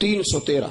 313।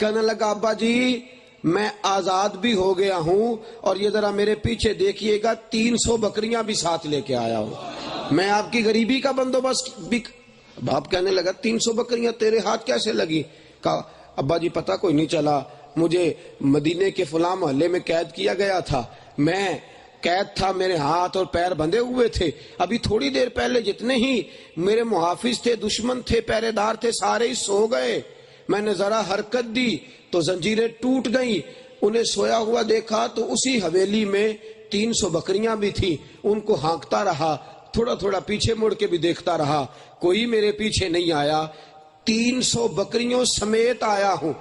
کہنے لگا ابا جی میں آزاد بھی ہو گیا ہوں اور یہ ذرا میرے پیچھے دیکھیے گا 300 بکریاں بھی ساتھ لے کے آیا ہوں، میں آپ کی غریبی کا بندوبست بھی۔ باپ کہنے لگا 300 بکریاں تیرے ہاتھ کیسے لگی؟ کہا ابا جی پتہ کوئی نہیں چلا، مجھے مدینے کے فلاں محلے میں قید کیا گیا تھا، میں قید تھا، میرے ہاتھ اور پیر بندھے ہوئے تھے، ابھی تھوڑی دیر پہلے جتنے ہی میرے محافظ تھے، دشمن تھے، پہرے دار تھے، سارے ہی سو گئے، میں نے ذرا حرکت دی تو زنجیریں ٹوٹ گئیں، انہیں سویا ہوا دیکھا تو اسی حویلی میں 300 بکریاں بھی تھیں، ان کو ہانکتا رہا، تھوڑا تھوڑا پیچھے مڑ کے بھی دیکھتا رہا، کوئی میرے پیچھے نہیں آیا، 300 بکریوں سمیت آیا ہوں،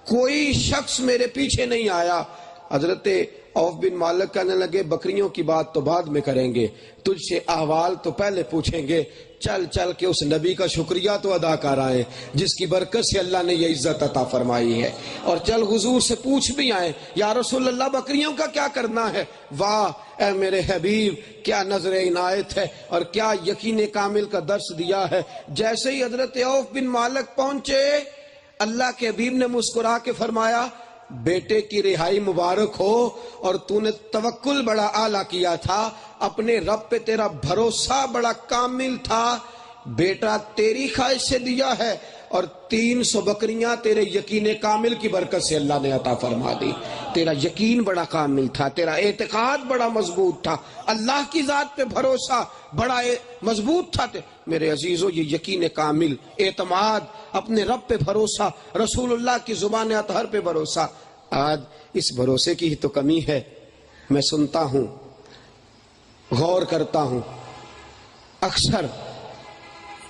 کوئی شخص میرے پیچھے نہیں آیا۔ حضرت عوف بن مالک کہنے لگے بکریوں کی بات تو بعد میں کریں گے، تجھ سے احوال تو پہلے پوچھیں گے، چل چل کے اس نبی کا شکریہ تو ادا کر آئے جس کی برکت سے اللہ نے یہ عزت عطا فرمائی ہے، اور چل حضور سے پوچھ بھی آئے یا رسول اللہ بکریوں کا کیا کرنا ہے؟ واہ اے میرے حبیب کیا نظر عنایت ہے اور کیا یقین کامل کا درس دیا ہے۔ جیسے ہی حضرت عوف بن مالک پہنچے اللہ کے حبیب نے مسکرا کے فرمایا بیٹے کی رہائی مبارک ہو، اور تو نے توکل بڑا اعلیٰ کیا تھا، اپنے رب پہ تیرا بھروسہ بڑا کامل تھا، بیٹا تیری خواہش سے دیا ہے اور 300 بکریاں تیرے یقین کامل کی برکت سے اللہ نے عطا فرما دی، تیرا یقین بڑا کامل تھا، تیرا اعتقاد بڑا مضبوط تھا، اللہ کی ذات پہ بھروسہ بڑا مضبوط تھا۔ میرے عزیزو یہ یقین کامل، اعتماد، اپنے رب پہ بھروسہ، رسول اللہ کی زبان اطہر پہ بھروسہ، آج اس بھروسے کی ہی تو کمی ہے۔ میں سنتا ہوں، غور کرتا ہوں اکثر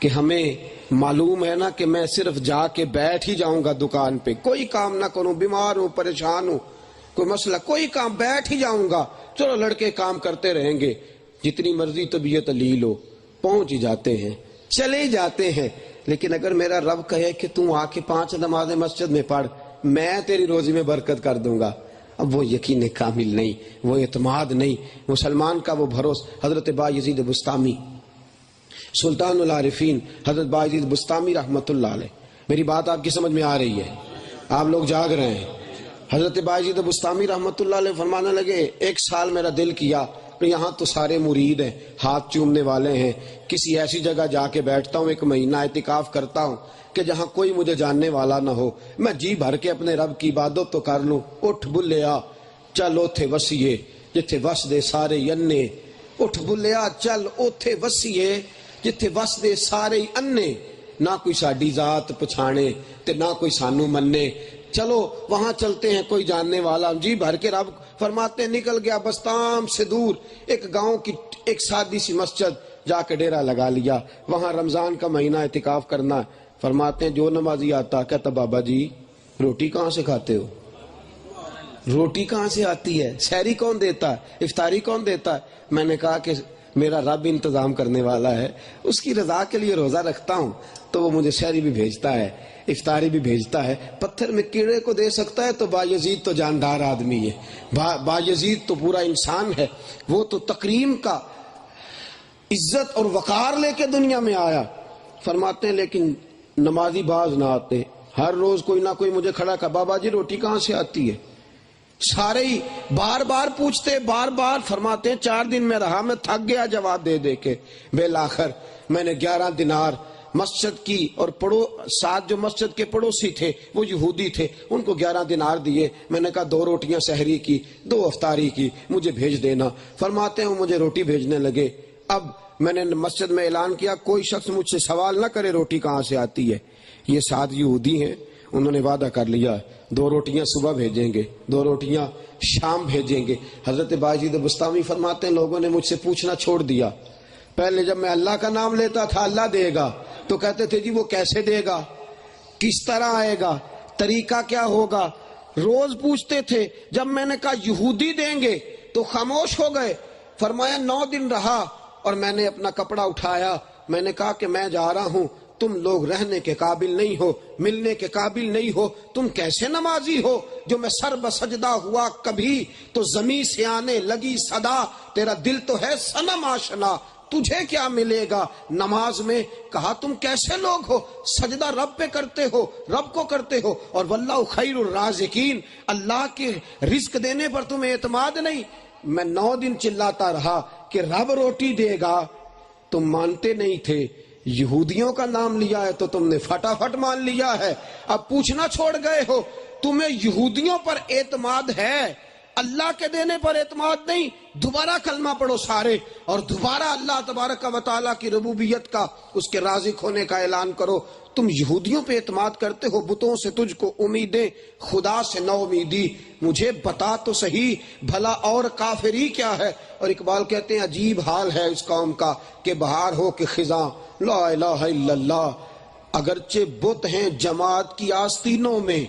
کہ ہمیں معلوم ہے نا کہ میں صرف جا کے بیٹھ ہی جاؤں گا دکان پہ، کوئی کام نہ کروں، بیمار ہوں، پریشان ہوں، کوئی مسئلہ، کوئی کام، بیٹھ ہی جاؤں گا، چلو لڑکے کام کرتے رہیں گے، جتنی مرضی طبیعت لیل ہو، پہنچ ہی جاتے ہیں، چلے جاتے ہیں۔ لیکن اگر میرا رب کہے کہ تم آ کے 5 نمازیں مسجد میں پڑھ، میں تیری روزی میں برکت کر دوں گا، اب وہ یقین کامل نہیں، وہ اعتماد نہیں، مسلمان کا وہ بھروسہ۔ حضرت بایزید بستامی سلطان العارفین، حضرت بایزید بستامی رحمت اللہ علیہ، میری بات آپ کی سمجھ میں آ رہی ہے؟ آپ لوگ جاگ رہے ہیں؟ حضرت بایزید بستامی رحمت اللہ علیہ فرمانے لگے ایک سال میرا دل کیا کہ یہاں تو سارے مرید ہیں، ہاتھ چومنے والے ہیں، کسی ایسی جگہ جا کے بیٹھتا ہوں، 1 مہینہ اعتکاف کرتا ہوں کہ جہاں کوئی مجھے جاننے والا نہ ہو، میں جی بھر کے اپنے رب کی عبادت تو کر لوں۔ اٹھ بلیا چل اوتھے وسیے جتھے وس دے سارے انے، اٹھ بلیا چل اوتھے وسیے جتھے وس دے سارے انے، نہ کوئی ساڈی ذات پچھانے تے نہ کوئی سانو مننے، چلو وہاں چلتے ہیں، کوئی جاننے والا۔ جی بھر کے رب فرماتے ہیں نکل گیا بستام سے دور ایک گاؤں کی ایک سادی سی مسجد، جا کے ڈیرا لگا لیا، وہاں رمضان کا مہینہ اعتکاف کرنا۔ فرماتے ہیں جو نمازی آتا کہتا بابا جی روٹی کہاں سے کھاتے ہو؟ روٹی کہاں سے آتی ہے؟ سحری کون دیتا ہے؟ افطاری کون دیتا ہے؟ میں نے کہا کہ میرا رب انتظام کرنے والا ہے، اس کی رضا کے لیے روزہ رکھتا ہوں تو وہ مجھے سحری بھی بھیجتا ہے، افطاری بھی بھیجتا ہے۔ پتھر میں کیڑے کو دے سکتا ہے تو بایزید تو جاندار آدمی ہے، بایزید تو پورا انسان ہے، وہ تو تکریم کا عزت اور وقار لے کے دنیا میں آیا۔ فرماتے ہیں لیکن نمازی باز نہ آتے، ہر روز کوئی نہ کوئی مجھے کھڑا کر بابا جی روٹی کہاں سے آتی ہے؟ سارے ہی بار بار پوچھتے، بار بار۔ فرماتے ہیں 4 دن میں رہا، میں تھک گیا جواب دے دے کے، بالآخر میں نے 11 دینار مسجد کی، اور 7 جو مسجد کے پڑوسی تھے وہ یہودی تھے، ان کو 11 دینار دیے، میں نے کہا 2 روٹیاں سحری کی 2 افطاری کی مجھے بھیج دینا۔ فرماتے ہیں مجھے روٹی بھیجنے لگے۔ اب میں نے مسجد میں اعلان کیا کوئی شخص مجھ سے سوال نہ کرے روٹی کہاں سے آتی ہے۔ یہ 7 یہودی ہیں، انہوں نے وعدہ کر لیا 2 روٹیاں صبح بھیجیں گے، 2 روٹیاں شام بھیجیں گے۔ حضرت بایزید بستامی فرماتے ہیں لوگوں نے مجھ سے پوچھنا چھوڑ دیا، پہلے جب میں اللہ کا نام لیتا تھا اللہ دے گا تو کہتے تھے جی وہ کیسے دے گا، کس طرح آئے گا، طریقہ کیا ہوگا، روز پوچھتے تھے۔ جب میں نے کہا یہودی دیں گے تو خاموش ہو گئے۔ فرمایا 9 دن رہا اور میں نے اپنا کپڑا اٹھایا، میں نے کہا کہ میں جا رہا ہوں، تم لوگ رہنے کے قابل نہیں ہو، ملنے کے قابل نہیں ہو، تم کیسے نمازی ہو جو میں سر بسجدہ ہوا کبھی تو زمین سے آنے لگی صدا، تیرا دل تو ہے صنم آشنا، تجھے کیا ملے گا نماز میں؟ کہا تم کیسے لوگ ہو، سجدہ رب پہ کرتے ہو، رب کو کرتے ہو، اور واللہ خیر الرازقین، اللہ کے رزق دینے پر تمہیں اعتماد نہیں۔ میں 9 دن چلاتا رہا کہ رب روٹی دے گا، تم مانتے نہیں تھے۔ یہودیوں کا نام لیا ہے تو تم نے فٹافٹ مان لیا ہے، اب پوچھنا چھوڑ گئے ہو۔ تمہیں یہودیوں پر اعتماد ہے، اللہ کے دینے پر اعتماد نہیں۔ دوبارہ کلمہ پڑھو سارے، اور دوبارہ اللہ تبارک و تعالیٰ کی ربوبیت کا، اس کے رازق ہونے کا اعلان کرو۔ تم یہودیوں پہ اعتماد کرتے ہو، بتوں سے تجھ کو امیدیں، خدا سے نو امیدی۔ مجھے بتا تو صحیح بھلا اور کافری کیا ہے؟ اور اقبال کہتے ہیں عجیب حال ہے اس قوم کا کہ بہار ہو کہ خزاں لا الہ الا اللہ۔ اگرچہ بت ہیں جماعت کی آستینوں میں،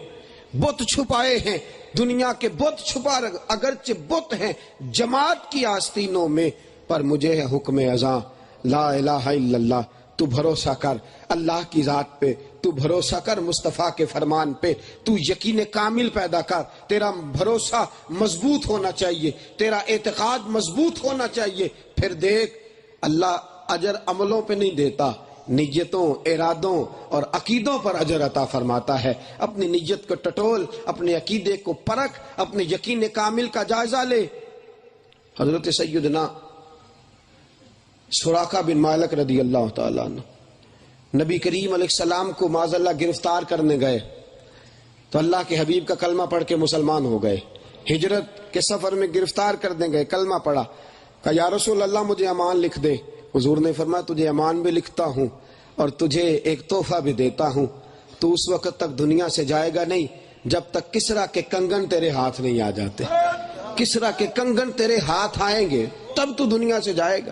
بت چھپائے ہیں دنیا کے، بت چھپا، اگرچہ بت ہیں جماعت کی آستینوں میں، پر مجھے ہے حکم ازاں لا الہ الا اللہ۔ تو بھروسہ کر اللہ کی ذات پہ، تو بھروسہ کر مصطفیٰ کے فرمان پہ، تو یقین کامل پیدا کر۔ تیرا بھروسہ مضبوط ہونا چاہیے، تیرا اعتقاد مضبوط ہونا چاہیے۔ پھر دیکھ اللہ اجر عملوں پہ نہیں دیتا، نیتوں، ارادوں اور عقیدوں پر اجر عطا فرماتا ہے۔ اپنی نیت کو ٹٹول، اپنے عقیدے کو پرکھ، اپنے یقین کامل کا جائزہ لے۔ حضرت سیدنا سراقہ بن مالک رضی اللہ تعالیٰ عنہ نبی کریم علیہ السلام کو معاذ اللہ گرفتار کرنے گئے تو اللہ کے حبیب کا کلمہ پڑھ کے مسلمان ہو گئے۔ ہجرت کے سفر میں گرفتار کرنے گئے، کلمہ پڑھا، کہا یا رسول اللہ مجھے امان لکھ دے۔ حضور نے فرمایا تجھے امان بھی لکھتا ہوں اور تجھے ایک تحفہ بھی دیتا ہوں، تو اس وقت تک دنیا سے جائے گا نہیں جب تک کسرا کے کنگن تیرے ہاتھ نہیں آ جاتے۔ کسرا کے کنگن تیرے ہاتھ آئیں گے تب تو دنیا سے جائے گا،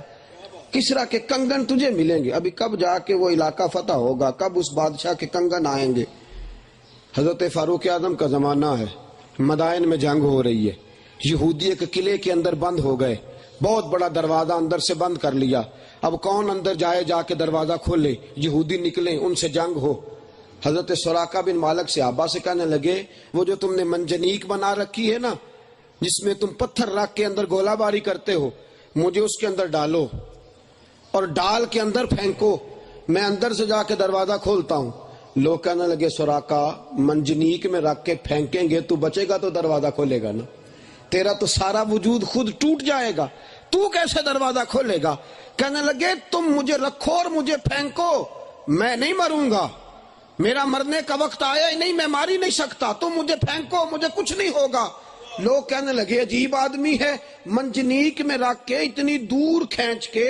کسرا کے کنگن تجھے ملیں گے۔ ابھی کب جا کے وہ علاقہ فتح ہوگا، کب اس بادشاہ کے کنگن آئیں گے؟ حضرت فاروق اعظم کا زمانہ ہے، مدائن میں جنگ ہو رہی ہے، یہودی ایک قلعے کے اندر بند ہو گئے، بہت بڑا دروازہ اندر سے بند کر لیا۔ اب کون اندر جائے جا کے دروازہ کھولے؟ یہودی نکلیں، ان سے جنگ ہو۔ حضرت سراقہ بن مالک صحابہ سے کہنے لگے وہ جو تم نے منجنیق بنا رکھی ہے نا، جس میں تم پتھر رکھ کے اندر گولہ باری کرتے ہو، مجھے اس کے اندر ڈالو اور ڈال کے اندر پھینکو، میں اندر سے جا کے دروازہ کھولتا ہوں۔ لوگ کہنے لگے سراقہ منجنیق میں رکھ کے پھینکیں گے تو بچے گا تو دروازہ کھولے گا نا، تیرا تو سارا وجود خود ٹوٹ جائے گا، تو کیسے دروازہ کھولے گا؟ کہنے لگے تم مجھے رکھو اور مجھے پھینکو، میں نہیں مروں گا، میرا مرنے کا وقت آیا ہی نہیں، میں مار ہی نہیں سکتا، تم مجھے پھینکو، مجھے کچھ نہیں ہوگا۔ لوگ کہنے لگے عجیب آدمی ہے، منجنیق میں رکھ کے اتنی دور کھینچ کے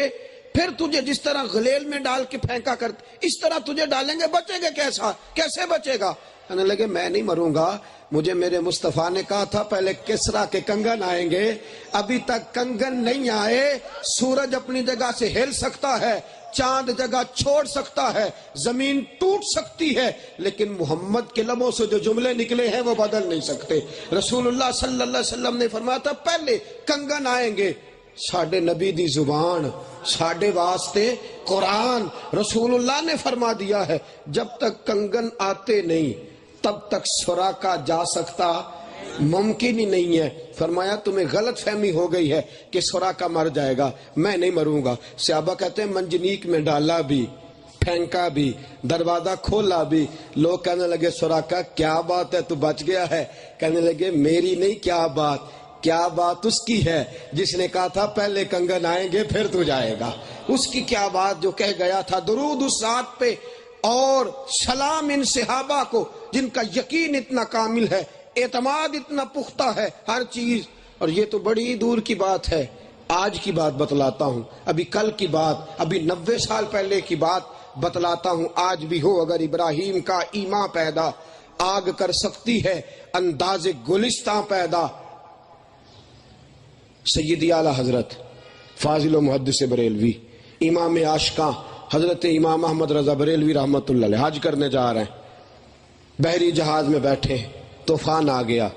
پھر تجھے جس طرح غلیل میں ڈال کے پھینکا کرتے اس طرح تجھے ڈالیں گے، بچے گا کیسا؟ کیسے بچے گا؟ کہنے لگے میں نہیں مروں گا، مجھے میرے مصطفیٰ نے کہا تھا پہلے کسرا کے کنگن آئیں گے، ابھی تک کنگن نہیں آئے۔ سورج اپنی جگہ سے ہل سکتا ہے، چاند جگہ چھوڑ سکتا ہے، زمین ٹوٹ سکتی ہے، لیکن محمد کے لبوں سے جو جملے نکلے ہیں وہ بدل نہیں سکتے۔ رسول اللہ صلی اللہ علیہ وسلم نے فرمایا تھا پہلے کنگن آئیں گے۔ ساڈے نبی دی زبان، ساڈے واسطے قرآن، رسول اللہ نے فرما دیا ہے جب تک کنگن آتے نہیں تب تک سراقہ جا سکتا ممکن ہی نہیں ہے۔ فرمایا تمہیں غلط فہمی ہو گئی ہے کہ سراقہ مر جائے گا، میں نہیں مروں گا۔ صحابہ کہتے ہیں منجنیق میں ڈالا بھی، پھینکا بھی، دروازہ کھولا بھی۔ لوگ کہنے لگے سراقہ کیا بات ہے تو بچ گیا ہے؟ کہنے لگے میری نہیں، کیا بات اس کی ہے جس نے کہا تھا پہلے کنگن آئیں گے پھر تو جائے گا۔ اس کی کیا بات جو کہہ گیا تھا، درود اس ذات پہ اور سلام ان صحابہ کو جن کا یقین اتنا کامل ہے، اعتماد اتنا پختہ ہے ہر چیز۔ اور یہ تو بڑی دور کی بات ہے، آج کی بات بتلاتا ہوں، ابھی کل کی بات، ابھی 90 سال پہلے کی بات بتلاتا ہوں۔ آج بھی ہو اگر ابراہیم کا ایمان پیدا، آگ کر سکتی ہے انداز گلستاں پیدا۔ سیدی اعلی حضرت فاضل و محدث بریلوی، امام عاشقاں حضرت امام احمد رضا بریلوی رحمت اللہ علیہ حج کرنے جا رہے ہیں، بحری جہاز میں بیٹھے، طوفان آ گیا،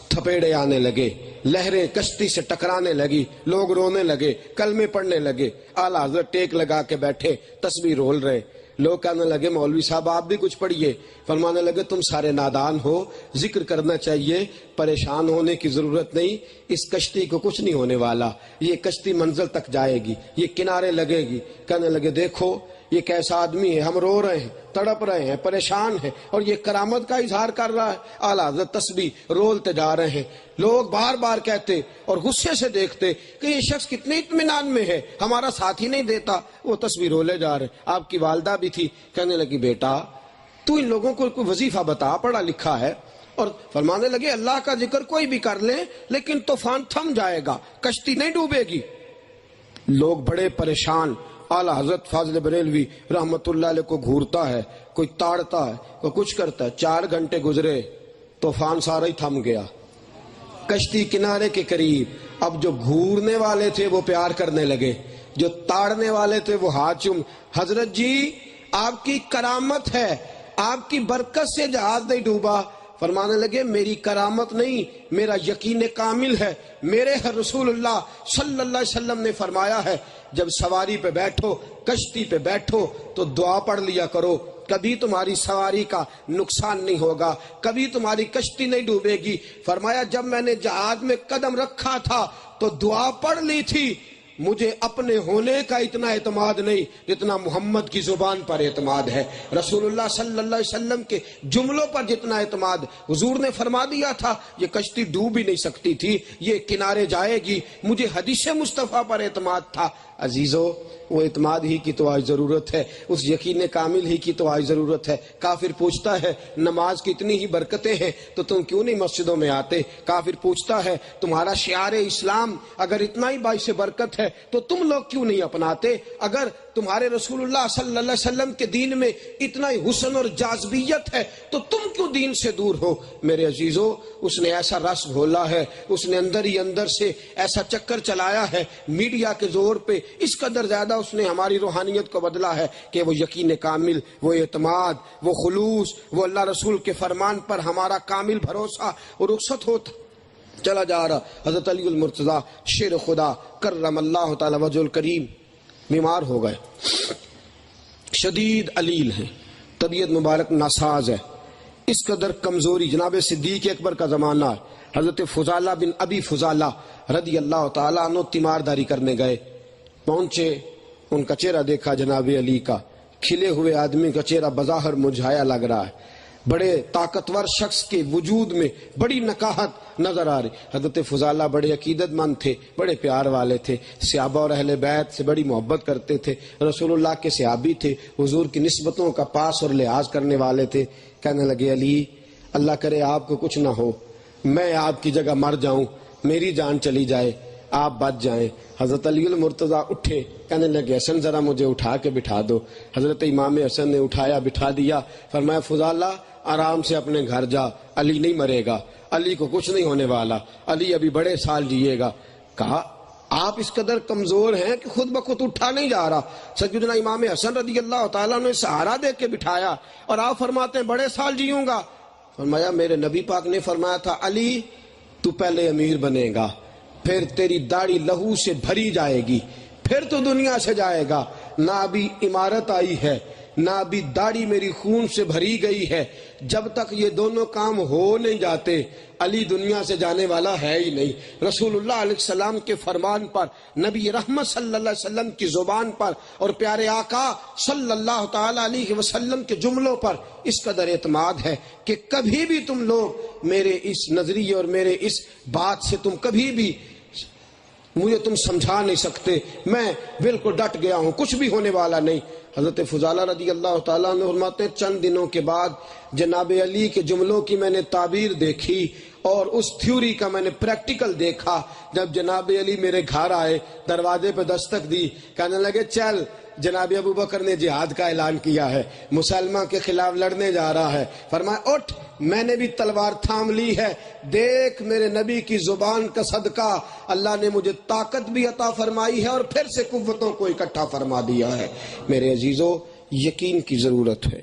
تھپیڑے آنے لگے، لہریں کشتی سے ٹکرانے لگی، لوگ رونے لگے، کلمے پڑھنے لگے۔ اعلی حضرت ٹیک لگا کے بیٹھے، تسبیح رول رہے، لوگ کہنے لگے مولوی صاحب آپ بھی کچھ پڑھیے. فرمانے لگے تم سارے نادان ہو, ذکر کرنا چاہیے, پریشان ہونے کی ضرورت نہیں, اس کشتی کو کچھ نہیں ہونے والا, یہ کشتی منزل تک جائے گی, یہ کنارے لگے گی. کہنے لگے دیکھو یہ کیسا آدمی ہے, ہم رو رہے ہیں, تڑپ رہے ہیں, پریشان ہیں, اور یہ کرامت کا اظہار کر رہا ہے. اعلیٰ حضرت تسبیح رولتے جا رہے ہیں. لوگ بار بار کہتے اور غصے سے دیکھتے کہ یہ شخص کتنے اطمینان میں ہے, ہمارا ساتھ ہی نہیں دیتا. وہ تسبیح رولے جا رہے. آپ کی والدہ بھی تھی, کہنے لگی بیٹا تو ان لوگوں کو کوئی وظیفہ بتا, پڑھا لکھا ہے. اور فرمانے لگے اللہ کا ذکر کوئی بھی کر لے لیکن طوفان تھم جائے گا, کشتی نہیں ڈوبے گی. لوگ بڑے پریشان. اعلیٰ حضرت فاضل بریلوی رحمت اللہ علیہ کو گھورتا ہے, کوئی تاڑتا ہے, کوئی کچھ کرتا ہے. 4 گھنٹے گزرے, طوفان سارا ہی تھم گیا, کشتی کنارے کے قریب. اب جو گھورنے والے تھے وہ پیار کرنے لگے, جو تاڑنے والے تھے وہ ہاتھ چوم. حضرت جی آپ کی کرامت ہے, آپ کی برکت سے جہاز نہیں ڈوبا. فرمانے لگے میری کرامت نہیں, میرا یقین کامل ہے. میرے رسول اللہ صلی اللہ علیہ وسلم نے فرمایا ہے جب سواری پہ بیٹھو, کشتی پہ بیٹھو تو دعا پڑھ لیا کرو, کبھی تمہاری سواری کا نقصان نہیں ہوگا, کبھی تمہاری کشتی نہیں ڈوبے گی. فرمایا جب میں نے جہاز میں قدم رکھا تھا تو دعا پڑھ لی تھی. مجھے اپنے ہونے کا اتنا اعتماد نہیں جتنا محمد کی زبان پر اعتماد ہے, رسول اللہ صلی اللہ علیہ وسلم کے جملوں پر جتنا اعتماد. حضور نے فرما دیا تھا یہ کشتی ڈوب ہی نہیں سکتی تھی, یہ کنارے جائے گی. مجھے حدیث مصطفیٰ پر اعتماد تھا. عزیزو وہ اعتماد ہی کی تو آج ضرورت ہے, اس یقین کامل ہی کی تو آج ضرورت ہے. کافر پوچھتا ہے نماز کی اتنی ہی برکتیں ہیں تو تم کیوں نہیں مسجدوں میں آتے. کافر پوچھتا ہے تمہارا شعار اسلام اگر اتنا ہی باعث برکت ہے تو تم لوگ کیوں نہیں اپناتے. اگر تمہارے رسول اللہ صلی اللہ علیہ وسلم کے دین میں اتنا ہی حسن اور جاذبیت ہے تو تم کیوں دین سے دور ہو. میرے عزیزو اس نے ایسا رس گھولا ہے, اس نے اندر ہی اندر سے ایسا چکر چلایا ہے میڈیا کے زور پہ, اس قدر زیادہ اس نے ہماری روحانیت کو بدلا ہے کہ وہ یقین کامل, وہ اعتماد, وہ خلوص, وہ اللہ رسول کے فرمان پر ہمارا کامل بھروسہ اور رخصت ہوتا چلا جا رہا. حضرت علی المرتضیٰ شیر خدا کرم اللہ تعالی وجہ الکریم بیمار ہو گئے, شدید علیل ہیں, طبیعت مبارک ناساز ہے, اس قدر کمزوری. جناب صدیق اکبر کا زمانہ ہے, حضرت فضالہ بن ابی فضالہ رضی اللہ تعالیٰ عنہ تیمارداری کرنے گئے. پہنچے, ان کا چہرہ دیکھا جناب علی کا, کھلے ہوئے آدمی کا چہرہ بظاہر مرجھایا لگ رہا ہے, بڑے طاقتور شخص کے وجود میں بڑی نکاہت نظر آ رہی. حضرت فضالہ بڑے عقیدت مند تھے, بڑے پیار والے تھے, صحابہ اور اہل بیت سے بڑی محبت کرتے تھے, رسول اللہ کے صحابی تھے, حضور کی نسبتوں کا پاس اور لحاظ کرنے والے تھے. کہنے لگے علی اللہ کرے آپ کو کچھ نہ ہو, میں آپ کی جگہ مر جاؤں, میری جان چلی جائے, آپ بچ جائیں. حضرت علی المرتضیٰ اٹھے, کہنے لگے حسن ذرا مجھے اٹھا کے بٹھا دو. حضرت امام حسن نے اٹھایا, بٹھا دیا. فرمایا فضالہ آرام سے اپنے گھر جا, علی نہیں مرے گا, علی کو کچھ نہیں ہونے والا, علی ابھی بڑے سال جیے گا. کہا آپ اس قدر کمزور ہیں کہ خود بخود اٹھا نہیں جا رہا. سیدنا امام حسن رضی اللہ تعالیٰ نے سہارا دے کے بٹھایا اور آپ فرماتے ہیں بڑے سال جیوں گا. فرمایا میرے نبی پاک نے فرمایا تھا علی تو پہلے امیر بنے گا, پھر تیری داڑھی لہو سے بھری جائے گی, پھر تو دنیا سے جائے گا. نہ ابھی عمارت آئی ہے, نہ ابھی داڑھی میری خون سے بھری گئی ہے. جب تک یہ دونوں کام ہو نہیں جاتے علی دنیا سے جانے والا ہے ہی نہیں. رسول اللہ علیہ السلام کے فرمان پر, نبی رحمت صلی اللہ علیہ وسلم کی زبان پر اور پیارے آقا صلی اللہ تعالی علیہ وسلم کے جملوں پر اس قدر اعتماد ہے کہ کبھی بھی تم لوگ میرے اس نظریے اور میرے اس بات سے تم کبھی بھی مجھے تم سمجھا نہیں سکتے. میں بالکل ڈٹ گیا ہوں, کچھ بھی ہونے والا نہیں. حضرت فضالہ رضی اللہ تعالیٰ عنہ فرماتے ہیں چند دنوں کے بعد جناب علی کے جملوں کی میں نے تعبیر دیکھی اور اس تھیوری کا میں نے پریکٹیکل دیکھا. جب جناب علی میرے گھر آئے, دروازے پہ دستک دی, کہنے لگے چل جناب ابو بکر نے جہاد کا اعلان کیا ہے, مسلمہ کے خلاف لڑنے جا رہا ہے. فرمایا اٹھ, میں نے بھی تلوار تھام لی ہے, دیکھ میرے نبی کی زبان کا صدقہ اللہ نے مجھے طاقت بھی عطا فرمائی ہے اور پھر سے قوتوں کو اکٹھا فرما دیا ہے. میرے عزیزو یقین کی ضرورت ہے.